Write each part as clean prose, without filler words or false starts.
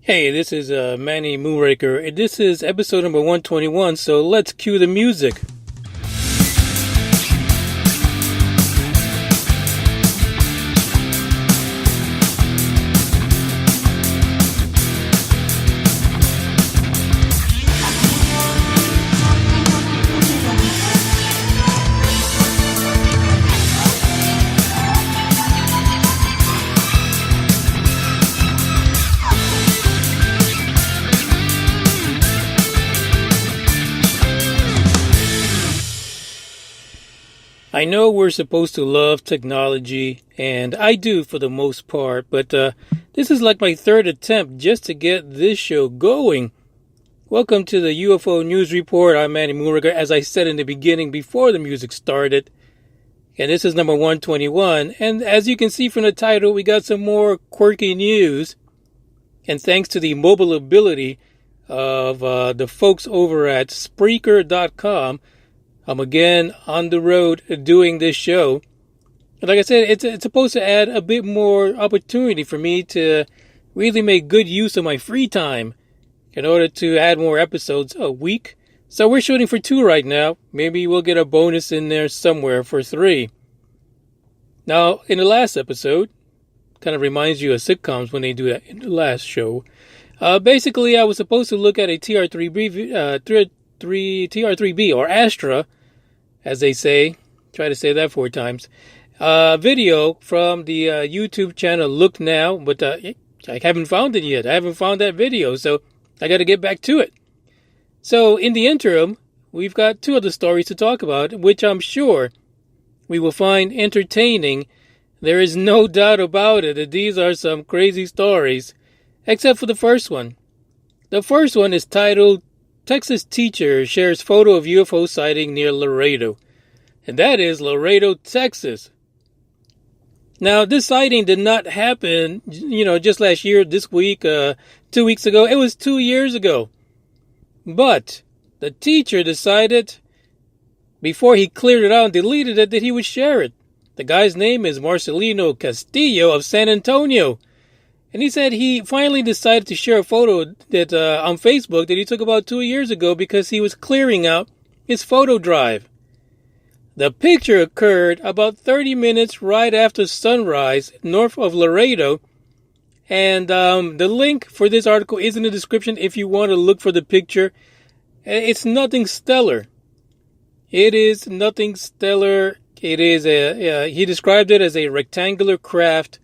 Hey, this is Manny Moonraker, and this is episode number 121, so let's cue the music. I know we're supposed to love technology, and I do for the most part, but this is like my third attempt just to get this show going. Welcome to the UFO News Report. I'm Manny Moonraker, as I said in the beginning before the music started. And this is number 121, and as you can see from the title, we got some more quirky news. And thanks to the mobile ability of the folks over at Spreaker.com, I'm again on the road doing this show. And like I said, it's supposed to add a bit more opportunity for me to really make good use of my free time in order to add more episodes a week. So we're shooting for 2 right now. Maybe we'll get a bonus in there somewhere for 3. Now, in the last episode, kind of reminds you of sitcoms when they do that in the last show. Basically, I was supposed to look at a TR3B or Astra, as they say. Try to say that 4 times. Video from the YouTube channel Look Now, but I haven't found it yet. I haven't found that video, so I got to get back to it. So in the interim, we've got 2 other stories to talk about, which I'm sure we will find entertaining. There is no doubt about it that these are some crazy stories, except for the first one. The first one is titled, Texas Teacher Shares Photo of UFO Sighting Near Laredo. And that is Laredo, Texas. Now, this sighting did not happen, just last year, this week, 2 weeks ago. It was 2 years ago. But the teacher decided, before he cleared it out and deleted it, that he would share it. The guy's name is Marcelino Castillo of San Antonio. And he said he finally decided to share a photo that on Facebook that he took about 2 years ago because he was clearing out his photo drive. The picture occurred about 30 minutes right after sunrise north of Laredo. And the link for this article is in the description if you want to look for the picture. It's nothing stellar. It is nothing stellar. It is he described it as a rectangular craft.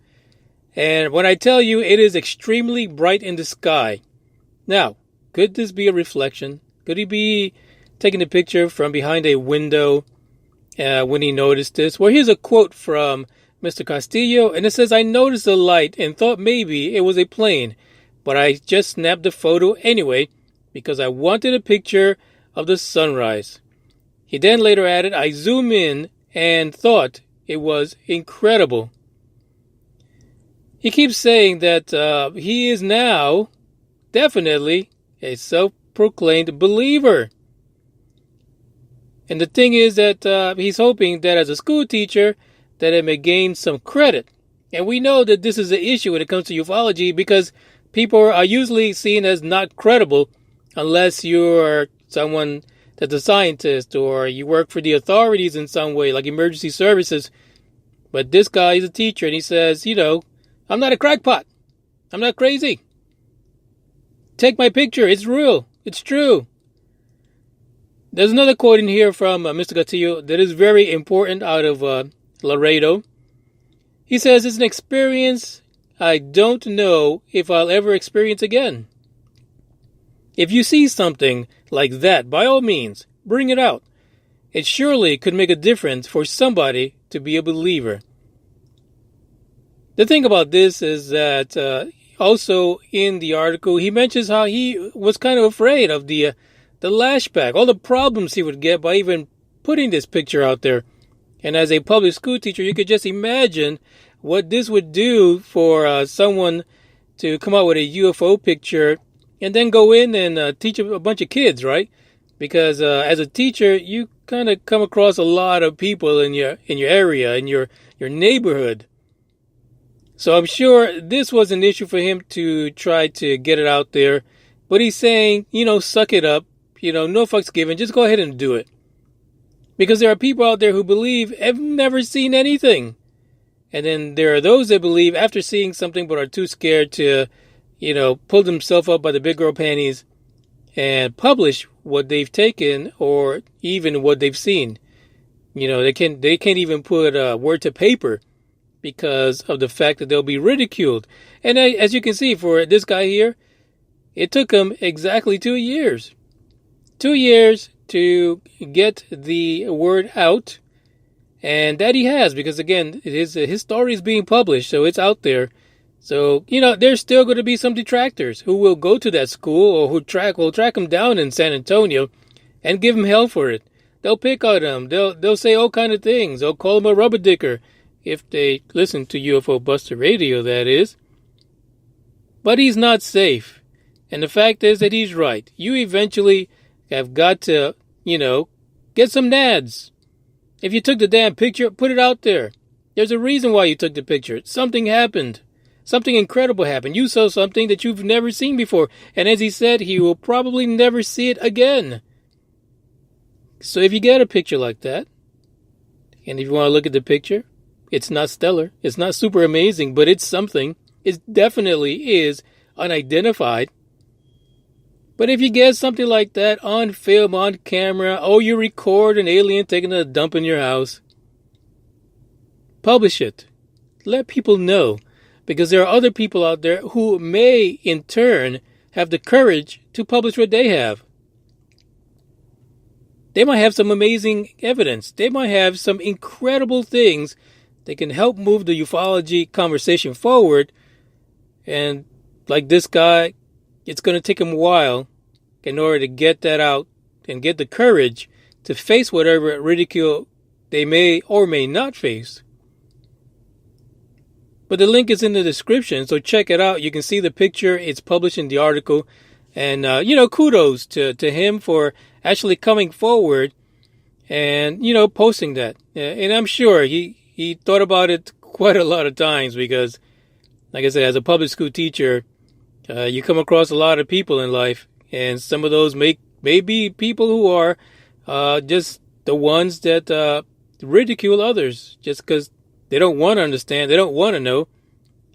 And when I tell you, it is extremely bright in the sky. Now, could this be a reflection? Could he be taking a picture from behind a window when he noticed this? Well, here's a quote from Mr. Castillo, and it says, I noticed the light and thought maybe it was a plane, but I just snapped the photo anyway because I wanted a picture of the sunrise. He then later added, I zoomed in and thought it was incredible. He keeps saying that he is now definitely a self-proclaimed believer. And the thing is that he's hoping that as a school teacher that it may gain some credit. And we know that this is an issue when it comes to ufology because people are usually seen as not credible unless you're someone that's a scientist or you work for the authorities in some way, like emergency services. But this guy is a teacher and he says, I'm not a crackpot. I'm not crazy. Take my picture. It's real. It's true. There's another quote in here from Mr. Castillo that is very important out of Laredo. He says, it's an experience I don't know if I'll ever experience again. If you see something like that, by all means, bring it out. It surely could make a difference for somebody to be a believer. The thing about this is that also in the article, he mentions how he was kind of afraid of the lashback, all the problems he would get by even putting this picture out there. And as a public school teacher, you could just imagine what this would do for someone to come out with a UFO picture and then go in and teach a bunch of kids, right? Because as a teacher, you kind of come across a lot of people in your area, in your neighborhood. So I'm sure this was an issue for him to try to get it out there. But he's saying, suck it up. No fucks given. Just go ahead and do it. Because there are people out there who believe have never seen anything. And then there are those that believe after seeing something but are too scared to, pull themselves up by the big girl panties and publish what they've taken or even what they've seen. They can't even put a word to paper because of the fact that they'll be ridiculed. And as you can see, for this guy here, it took him exactly 2 years. 2 years to get the word out. And that he has, because again, his story is being published, so it's out there. So, there's still going to be some detractors who will go to that school or who will track him down in San Antonio and give him hell for it. They'll pick on him. They'll say all kind of things. They'll call him a rubber dicker if they listen to UFO Buster Radio, that is. But he's not safe. And the fact is that he's right. You eventually have got to, get some nads. If you took the damn picture, put it out there. There's a reason why you took the picture. Something happened. Something incredible happened. You saw something that you've never seen before. And as he said, he will probably never see it again. So if you get a picture like that, and if you want to look at the picture, it's not stellar. It's not super amazing, but it's something. It definitely is unidentified. But if you get something like that on film, on camera, you record an alien taking a dump in your house, publish it. Let people know. Because there are other people out there who may, in turn, have the courage to publish what they have. They might have some amazing evidence. They might have some incredible things that can help move the ufology conversation forward. And like this guy, it's going to take him a while in order to get that out and get the courage to face whatever ridicule they may or may not face. But the link is in the description, so check it out. You can see the picture. It's published in the article. And, kudos to him for actually coming forward and, posting that. And I'm sure he thought about it quite a lot of times because, like I said, as a public school teacher, you come across a lot of people in life. And some of those may be people who are just the ones that ridicule others just because they don't want to understand. They don't want to know.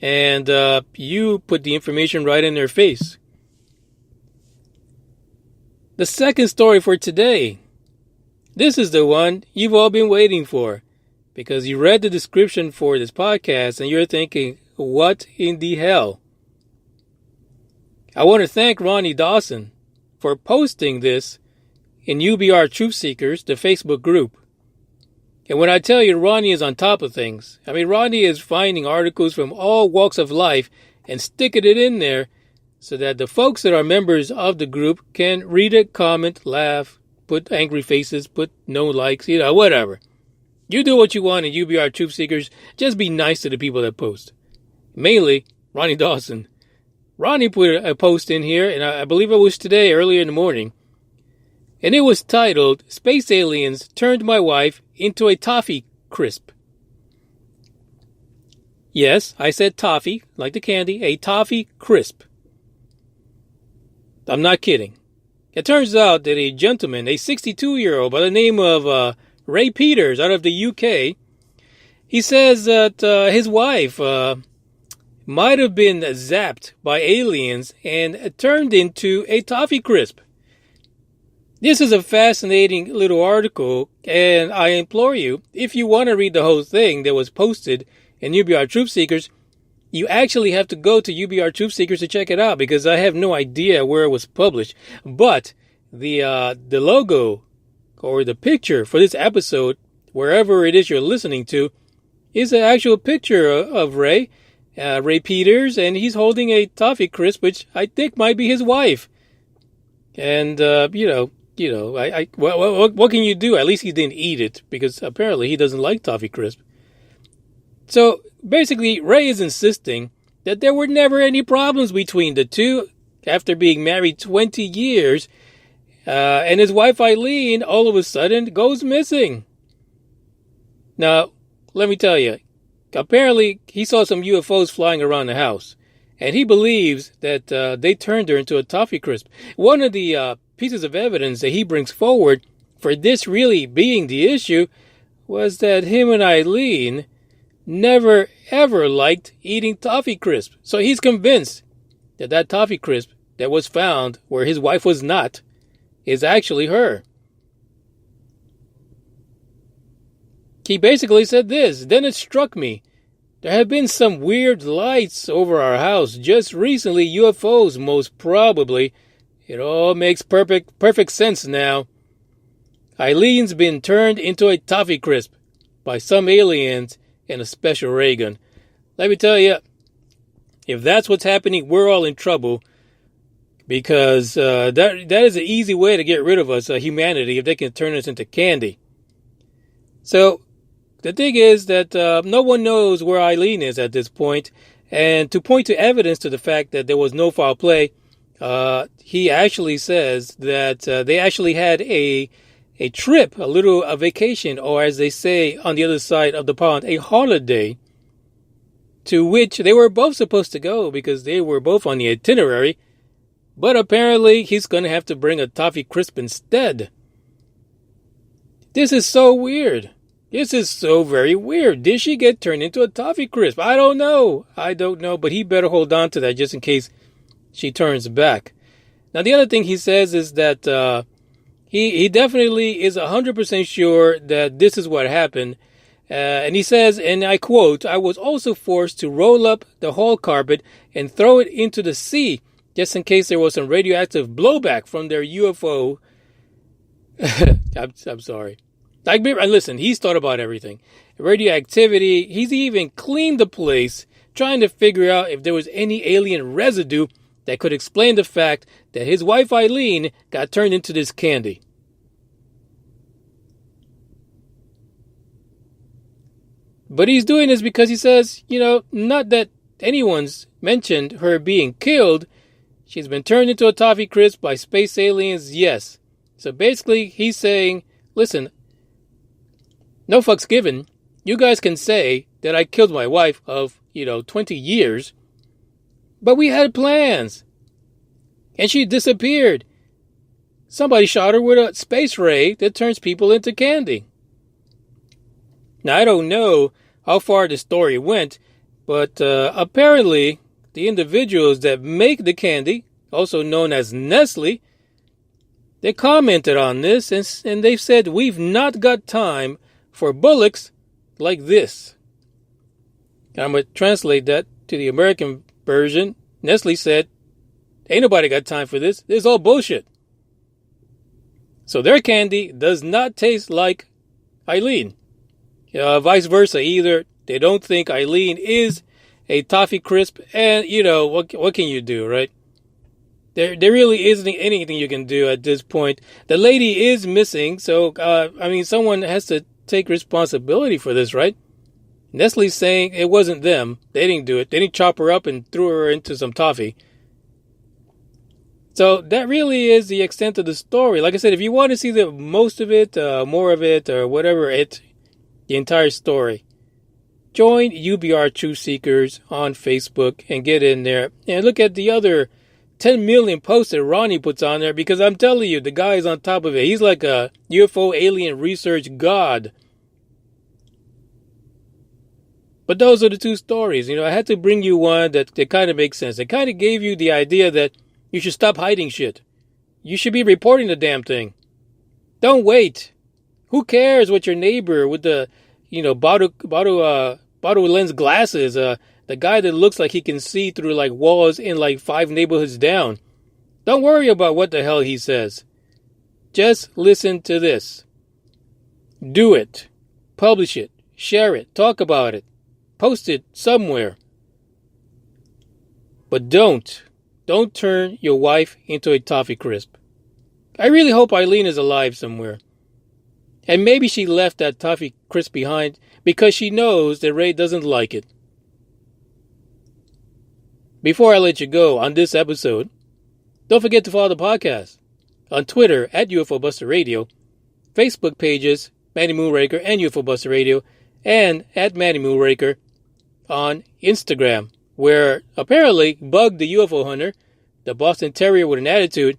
And you put the information right in their face. The second story for today. This is the one you've all been waiting for. Because you read the description for this podcast and you're thinking, what in the hell? I want to thank Ronnie Dawson for posting this in UBR Truth Seekers, the Facebook group. And when I tell you Ronnie is on top of things, I mean Ronnie is finding articles from all walks of life and sticking it in there so that the folks that are members of the group can read it, comment, laugh, put angry faces, put no likes, whatever. You do what you want in UBR Truth Seekers. Just be nice to the people that post. Mainly, Ronnie Dawson. Ronnie put a post in here, and I believe it was today, earlier in the morning. And it was titled, Space Aliens Turned My Wife into a Toffee Crisp. Yes, I said toffee, like the candy, a toffee crisp. I'm not kidding. It turns out that a gentleman, a 62-year-old by the name of Ray Peters out of the UK, he says that his wife might have been zapped by aliens and turned into a toffee crisp. This is a fascinating little article, and I implore you, if you want to read the whole thing that was posted in UBR Truth Seekers, you actually have to go to UBR Truth Seekers to check it out, because I have no idea where it was published. But the logo or the picture for this episode, wherever it is you're listening to, is an actual picture of Ray Peters, and he's holding a toffee crisp, which I think might be his wife. And, what can you do? At least he didn't eat it, because apparently he doesn't like toffee crisp. So basically, Ray is insisting that there were never any problems between the two after being married 20 years. And his wife Eileen all of a sudden goes missing. Now, let me tell you, apparently he saw some UFOs flying around the house. And he believes that they turned her into a toffee crisp. One of the pieces of evidence that he brings forward for this really being the issue was that him and Eileen never ever liked eating toffee crisp. So he's convinced that that toffee crisp that was found where his wife was not is actually her. He basically said this: then it struck me. There have been some weird lights over our house just recently, UFOs most probably. It all makes perfect sense now. Eileen's been turned into a toffee crisp by some aliens in a special ray gun. Let me tell you, if that's what's happening, we're all in trouble, because that is an easy way to get rid of us, humanity, if they can turn us into candy. So the thing is that no one knows where Eileen is at this point, and to point to evidence to the fact that there was no foul play, he actually says that they actually had a trip, a vacation, or as they say on the other side of the pond, a holiday, to which they were both supposed to go because they were both on the itinerary, but apparently he's going to have to bring a toffee crisp instead. This is so weird. This is so very weird. Did she get turned into a toffee crisp? I don't know, but he better hold on to that just in case she turns back. Now, the other thing he says is that he definitely is 100% sure that this is what happened. And he says, and I quote, "I was also forced to roll up the hall carpet and throw it into the sea just in case there was some radioactive blowback from their UFO." I'm sorry. Like, listen, he's thought about everything. Radioactivity, he's even cleaned the place, trying to figure out if there was any alien residue that could explain the fact that his wife Eileen got turned into this candy. But he's doing this because he says, not that anyone's mentioned her being killed. She's been turned into a toffee crisp by space aliens, yes. So basically, he's saying, listen, no fucks given. You guys can say that I killed my wife of, 20 years. But we had plans. And she disappeared. Somebody shot her with a space ray that turns people into candy. Now, I don't know how far the story went, but apparently the individuals that make the candy, also known as Nestle, they commented on this and they've said, we've not got time for bullocks like this. I'm going to translate that to the American version. Nestle said, ain't nobody got time for this. This is all bullshit. So their candy does not taste like Eileen. Vice versa. Either they don't think Eileen is a toffee crisp, and, what can you do, right? There really isn't anything you can do at this point. The lady is missing, so, someone has to take responsibility for this, right? Nestle's saying it wasn't them. They didn't do it. They didn't chop her up and threw her into some toffee. So that really is the extent of the story. Like I said, if you want to see the most of it, more of it, or whatever the entire story, join UBR Truth Seekers on Facebook and get in there and look at the other 10 million posts that Ronnie puts on there, because I'm telling you, the guy is on top of it. He's like a UFO alien research god. But those are the two stories. I had to bring you one that kind of makes sense. It kind of gave you the idea that you should stop hiding shit. You should be reporting the damn thing. Don't wait. Who cares what your neighbor with the, bottle lens glasses, the guy that looks like he can see through like walls in like 5 neighborhoods down. Don't worry about what the hell he says. Just listen to this. Do it. Publish it. Share it. Talk about it. Post it somewhere. But don't turn your wife into a toffee crisp. I really hope Eileen is alive somewhere. And maybe she left that toffee crisp behind because she knows that Ray doesn't like it. Before I let you go on this episode, don't forget to follow the podcast on Twitter at UFO Buster Radio, Facebook pages Manny Moonraker and UFO Buster Radio, and at Manny Moonraker on Instagram, where apparently Bug the UFO Hunter, the Boston Terrier with an attitude,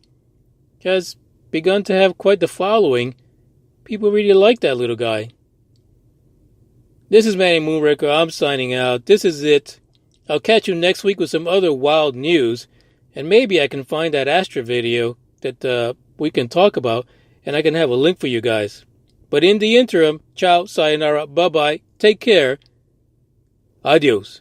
has begun to have quite the following. People really like that little guy. This is Manny Moonraker. I'm signing out. This is it. I'll catch you next week with some other wild news, and maybe I can find that Astra video that we can talk about, and I can have a link for you guys. But in the interim, ciao, sayonara, bye-bye, take care, adios.